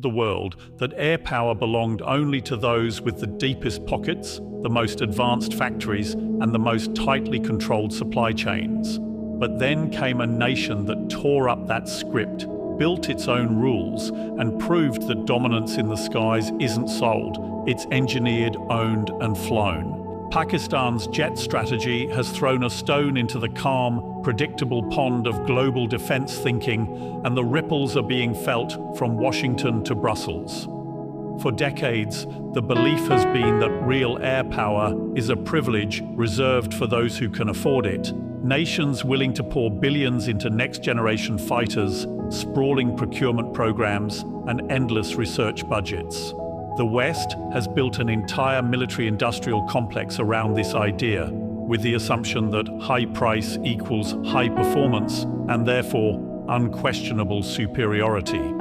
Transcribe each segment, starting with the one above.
the world that air power belonged only to those with the deepest pockets, the most advanced factories, and the most tightly controlled supply chains. But then came a nation that tore up that script, built its own rules, and proved that dominance in the skies isn't sold, it's engineered, owned, and flown. Pakistan's jet strategy has thrown a stone into the calm, predictable pond of global defense thinking, and the ripples are being felt from Washington to Brussels. For decades, the belief has been that real air power is a privilege reserved for those who can afford it. Nations willing to pour billions into next-generation fighters, sprawling procurement programs, and endless research budgets. The West has built an entire military-industrial complex around this idea, with the assumption that high price equals high performance and therefore unquestionable superiority.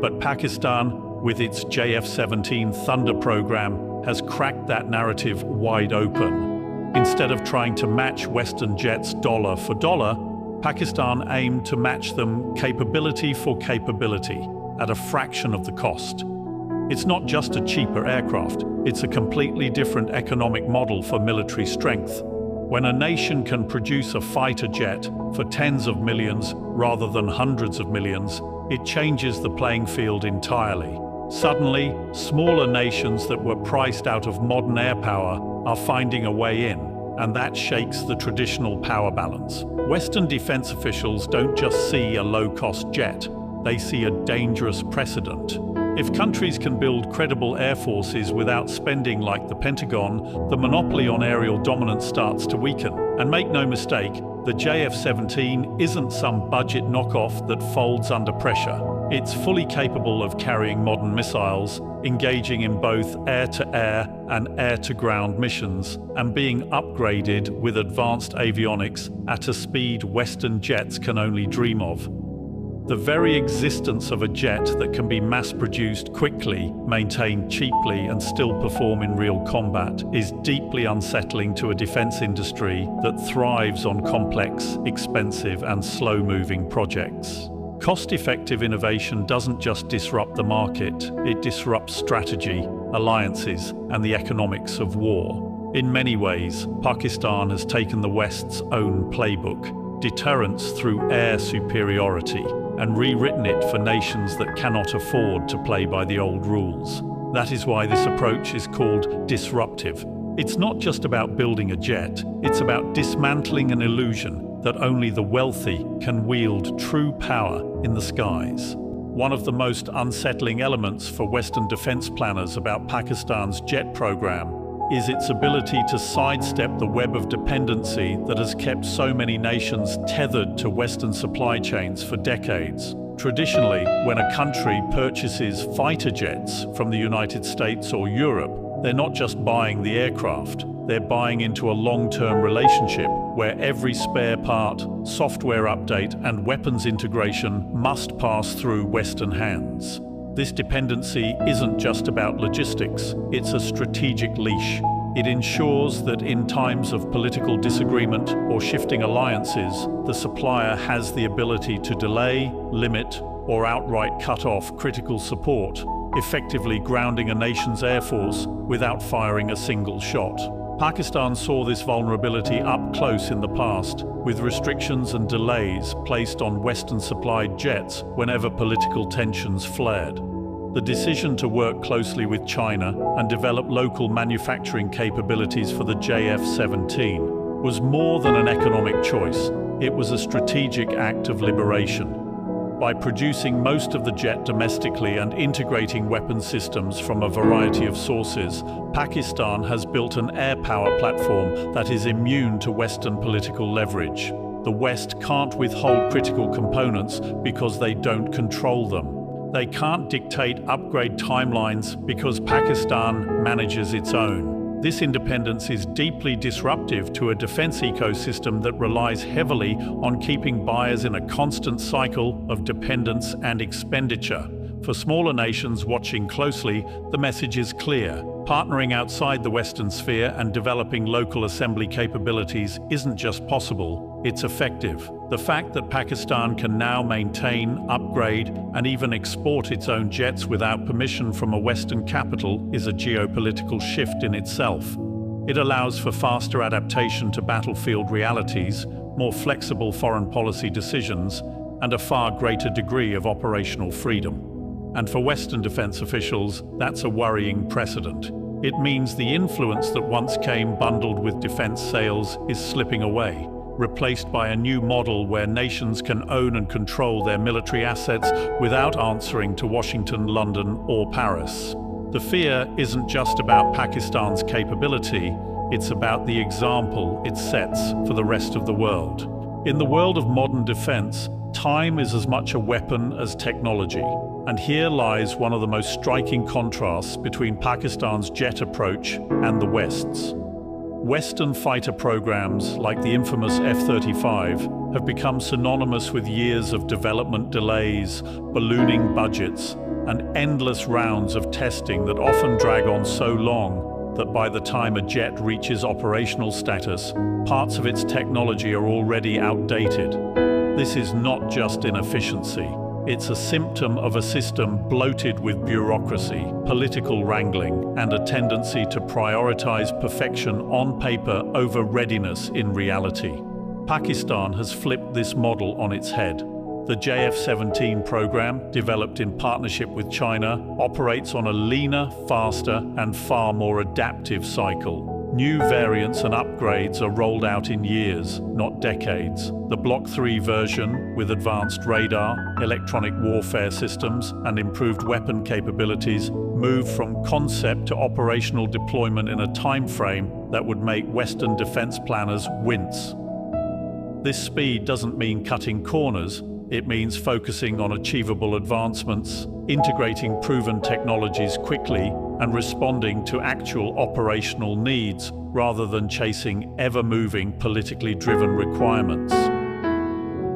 But Pakistan, with its JF-17 Thunder program, has cracked that narrative wide open. Instead of trying to match Western jets dollar for dollar, Pakistan aimed to match them capability for capability at a fraction of the cost. It's not just a cheaper aircraft, it's a completely different economic model for military strength. When a nation can produce a fighter jet for tens of millions rather than hundreds of millions, it changes the playing field entirely. Suddenly, smaller nations that were priced out of modern air power are finding a way in, and that shakes the traditional power balance. Western defense officials don't just see a low-cost jet, they see a dangerous precedent. If countries can build credible air forces without spending like the Pentagon, the monopoly on aerial dominance starts to weaken. And make no mistake, the JF-17 isn't some budget knockoff that folds under pressure. It's fully capable of carrying modern missiles, engaging in both air-to-air and air-to-ground missions, and being upgraded with advanced avionics at a speed Western jets can only dream of. The very existence of a jet that can be mass-produced quickly, maintained cheaply, and still perform in real combat is deeply unsettling to a defense industry that thrives on complex, expensive, and slow-moving projects. Cost-effective innovation doesn't just disrupt the market, it disrupts strategy, alliances, and the economics of war. In many ways, Pakistan has taken the West's own playbook, deterrence through air superiority, and rewritten it for nations that cannot afford to play by the old rules. That is why this approach is called disruptive. It's not just about building a jet, it's about dismantling an illusion that only the wealthy can wield true power in the skies. One of the most unsettling elements for Western defense planners about Pakistan's jet program is its ability to sidestep the web of dependency that has kept so many nations tethered to Western supply chains for decades. Traditionally, when a country purchases fighter jets from the United States or Europe, they're not just buying the aircraft, they're buying into a long-term relationship where every spare part, software update, and weapons integration must pass through Western hands. This dependency isn't just about logistics, it's a strategic leash. It ensures that in times of political disagreement or shifting alliances, the supplier has the ability to delay, limit, or outright cut off critical support, effectively grounding a nation's air force without firing a single shot. Pakistan saw this vulnerability up close in the past, with restrictions and delays placed on Western-supplied jets whenever political tensions flared. The decision to work closely with China and develop local manufacturing capabilities for the JF-17 was more than an economic choice, it was a strategic act of liberation. By producing most of the jet domestically and integrating weapon systems from a variety of sources, Pakistan has built an air power platform that is immune to Western political leverage. The West can't withhold critical components because they don't control them. They can't dictate upgrade timelines because Pakistan manages its own. This independence is deeply disruptive to a defense ecosystem that relies heavily on keeping buyers in a constant cycle of dependence and expenditure. For smaller nations watching closely, the message is clear. Partnering outside the Western sphere and developing local assembly capabilities isn't just possible, It's effective. The fact that Pakistan can now maintain, upgrade, and even export its own jets without permission from a Western capital is a geopolitical shift in itself. It allows for faster adaptation to battlefield realities, more flexible foreign policy decisions, and a far greater degree of operational freedom. And for Western defense officials, that's a worrying precedent. It means the influence that once came bundled with defense sales is slipping away, replaced by a new model where nations can own and control their military assets without answering to Washington, London, or Paris. The fear isn't just about Pakistan's capability, it's about the example it sets for the rest of the world. In the world of modern defense, time is as much a weapon as technology. And here lies one of the most striking contrasts between Pakistan's jet approach and the West's. Western fighter programs like the infamous F-35 have become synonymous with years of development delays, ballooning budgets, and endless rounds of testing that often drag on so long that by the time a jet reaches operational status, parts of its technology are already outdated. This is not just inefficiency. It's a symptom of a system bloated with bureaucracy, political wrangling, and a tendency to prioritize perfection on paper over readiness in reality. Pakistan has flipped this model on its head. The JF-17 program, developed in partnership with China, operates on a leaner, faster, and far more adaptive cycle. New variants and upgrades are rolled out in years, not decades. The Block 3 version, with advanced radar, electronic warfare systems, and improved weapon capabilities, moved from concept to operational deployment in a time frame that would make Western defense planners wince. This speed doesn't mean cutting corners. It means focusing on achievable advancements, integrating proven technologies quickly, and responding to actual operational needs rather than chasing ever-moving, politically driven requirements.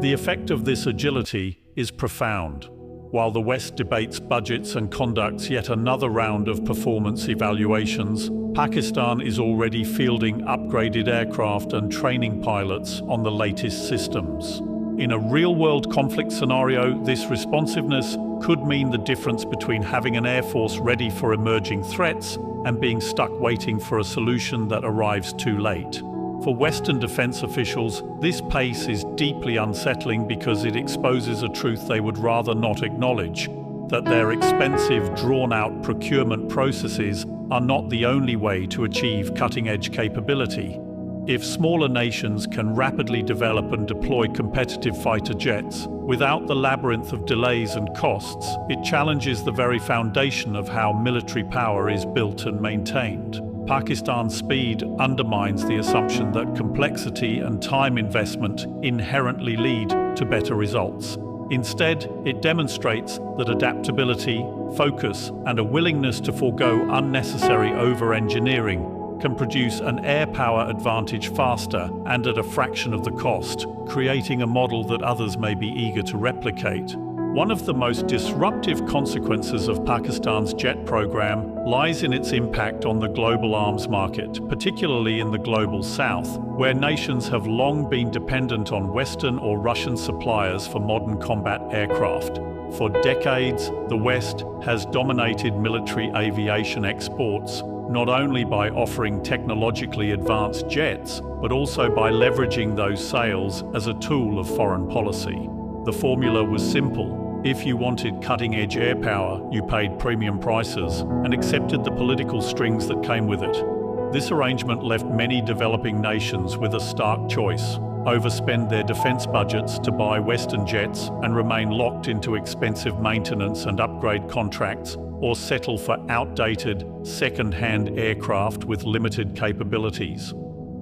The effect of this agility is profound. While the West debates budgets and conducts yet another round of performance evaluations, Pakistan is already fielding upgraded aircraft and training pilots on the latest systems. In a real-world conflict scenario, this responsiveness could mean the difference between having an air force ready for emerging threats and being stuck waiting for a solution that arrives too late. For Western defense officials, this pace is deeply unsettling because it exposes a truth they would rather not acknowledge, that their expensive, drawn-out procurement processes are not the only way to achieve cutting-edge capability. If smaller nations can rapidly develop and deploy competitive fighter jets without the labyrinth of delays and costs, it challenges the very foundation of how military power is built and maintained. Pakistan's speed undermines the assumption that complexity and time investment inherently lead to better results. Instead, it demonstrates that adaptability, focus, and a willingness to forego unnecessary over-engineering can produce an air power advantage faster and at a fraction of the cost, creating a model that others may be eager to replicate. One of the most disruptive consequences of Pakistan's jet program lies in its impact on the global arms market, particularly in the global south, where nations have long been dependent on Western or Russian suppliers for modern combat aircraft. For decades, the West has dominated military aviation exports, not only by offering technologically advanced jets, but also by leveraging those sales as a tool of foreign policy. The formula was simple. If you wanted cutting-edge air power, you paid premium prices and accepted the political strings that came with it. This arrangement left many developing nations with a stark choice: overspend their defense budgets to buy Western jets and remain locked into expensive maintenance and upgrade contracts, or settle for outdated, second-hand aircraft with limited capabilities.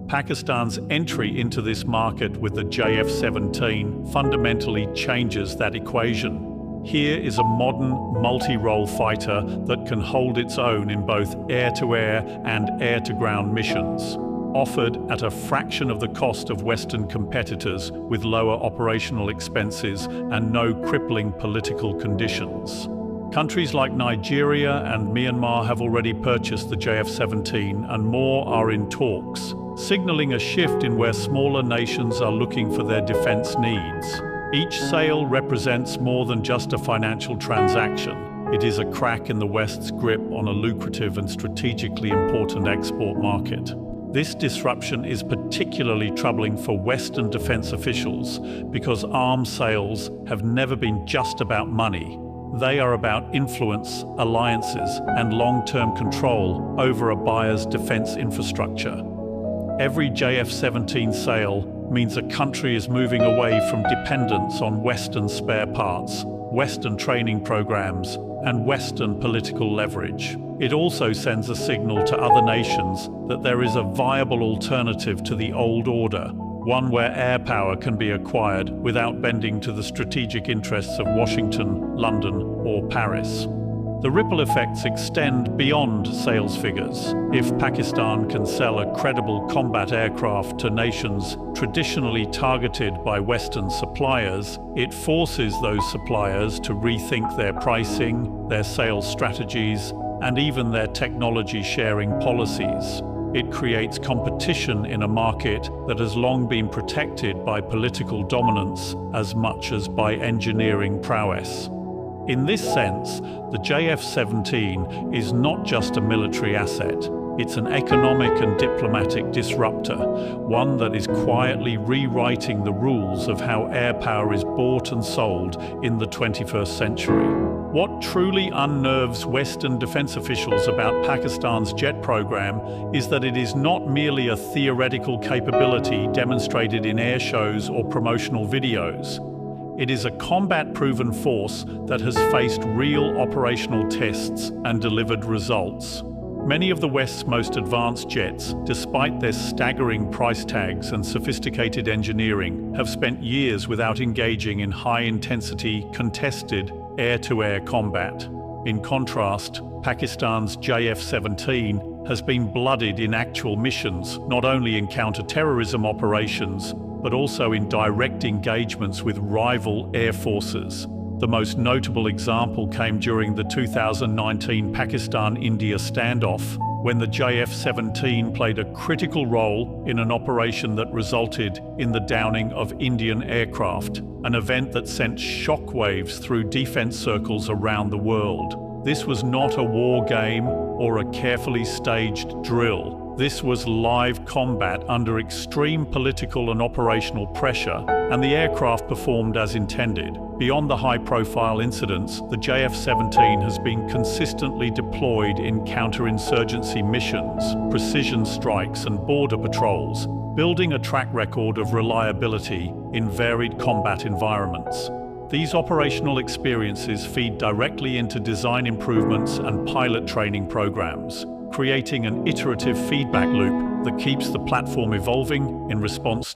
Pakistan's entry into this market with the JF-17 fundamentally changes that equation. Here is a modern, multi-role fighter that can hold its own in both air-to-air and air-to-ground missions, offered at a fraction of the cost of Western competitors with lower operational expenses and no crippling political conditions. Countries like Nigeria and Myanmar have already purchased the JF-17 and more are in talks. signaling a shift in where smaller nations are looking for their defense needs. Each sale represents more than just a financial transaction. It is a crack in the West's grip on a lucrative and strategically important export market. This disruption is particularly troubling for Western defense officials because arms sales have never been just about money. They are about influence, alliances, and long-term control over a buyer's defense infrastructure. Every JF-17 sale means a country is moving away from dependence on Western spare parts, Western training programs, and Western political leverage. It also sends a signal to other nations that there is a viable alternative to the old order, one where air power can be acquired without bending to the strategic interests of Washington, London, or Paris. The ripple effects extend beyond sales figures. If Pakistan can sell a credible combat aircraft to nations traditionally targeted by Western suppliers, it forces those suppliers to rethink their pricing, their sales strategies, and even their technology sharing policies. It creates competition in a market that has long been protected by political dominance as much as by engineering prowess. In this sense, the JF-17 is not just a military asset. It's an economic and diplomatic disruptor, one that is quietly rewriting the rules of how air power is bought and sold in the 21st century. What truly unnerves Western defense officials about Pakistan's jet program is that it is not merely a theoretical capability demonstrated in air shows or promotional videos. It is a combat-proven force that has faced real operational tests and delivered results. Many of the West's most advanced jets, despite their staggering price tags and sophisticated engineering, have spent years without engaging in high-intensity, contested, air-to-air combat. In contrast, Pakistan's JF-17 has been bloodied in actual missions, not only in counter-terrorism operations, but also in direct engagements with rival air forces. The most notable example came during the 2019 Pakistan-India standoff, when the JF-17 played a critical role in an operation that resulted in the downing of Indian aircraft, an event that sent shockwaves through defense circles around the world. This was not a war game or a carefully staged drill. This was live combat under extreme political and operational pressure, and the aircraft performed as intended. Beyond the high-profile incidents, the JF-17 has been consistently deployed in counterinsurgency missions, precision strikes, and border patrols, building a track record of reliability in varied combat environments. These operational experiences feed directly into design improvements and pilot training programs, creating an iterative feedback loop that keeps the platform evolving in response